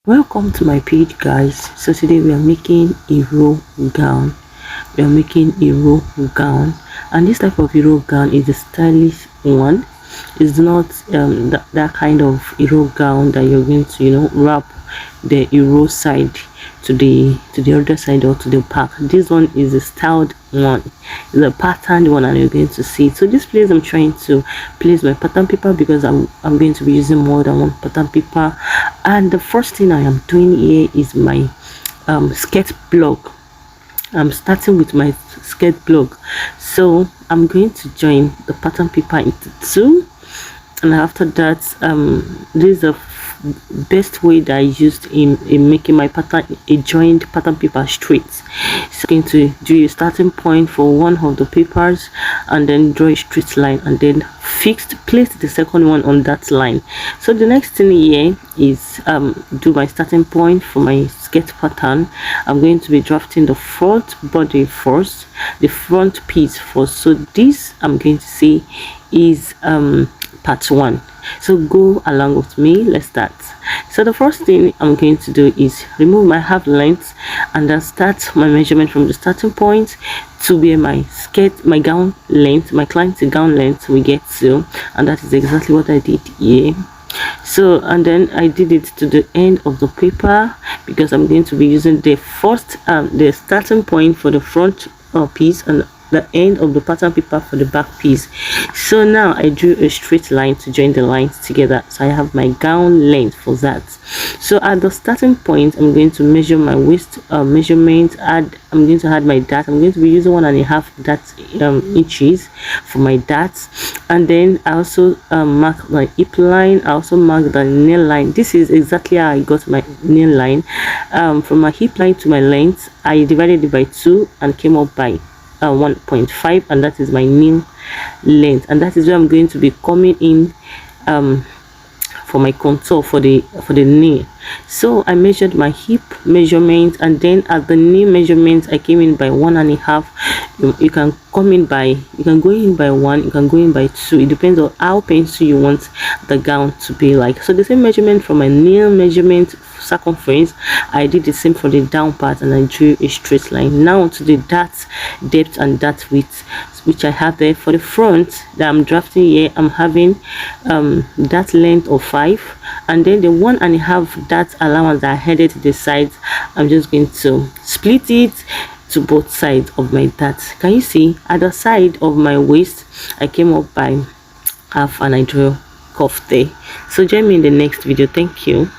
Welcome to my page, guys. So today we are making a row gown. And this type of row gown is a stylish one. It's not that kind of row gown that you're going to wrap the row side to the other side or to the back. This one is a styled one, it's a patterned one, and you're going to see. So this place I'm trying to place my pattern paper because I'm going to be using more than one pattern paper. And the first thing I am doing here is my skirt block. I'm starting with my skirt block, so I'm going to join the pattern paper into two, and after that this is the best way that I used in making my pattern, a joined pattern paper straight. So I'm going to do a starting point for one of the papers and then draw a straight line, and then place the second one on that line. So the next thing here is do my starting point for my skirt pattern. I'm going to be drafting the front body first, the front piece first. So this I'm going to say is part one. So go along with me, let's start. So the first thing I'm going to do is remove my half length and then start my measurement from the starting point to where my gown length, my client's gown length we get to, and that is exactly what I did here. So and then I did it to the end of the paper because I'm going to be using the first the starting point for the front piece and the end of the pattern paper for the back piece. So now I drew a straight line to join the lines together, so I have my gown length for that. So at the starting point I'm going to measure my waist measurement. I'm going to add my dart. I'm going to be using 1.5 dart inches for my darts, and then I also mark my hip line. I also mark the nail line. This is exactly how I got my nail line. From my hip line to my length I divided it by 2 and came up by 1.5, and that is my nail length, and that is where I'm going to be coming in for my contour for the knee. So I measured my hip measurement, and then at the knee measurement I came in by 1.5. You can go in by 1, you can go in by 2. It depends on how pencil you want the gown to be like. So the same measurement from my nail measurement circumference, I did the same for the down part, and I drew a straight line. Now to the dart depth and dart width, which I have there. For the front that I'm drafting here, I'm having that length of 5, and then the 1.5 dart allowance that I headed to the sides, I'm just going to split it to both sides of my dart. Can you see at the side of my waist I came up by half and I drew cuff there. So join me in the next video. Thank you.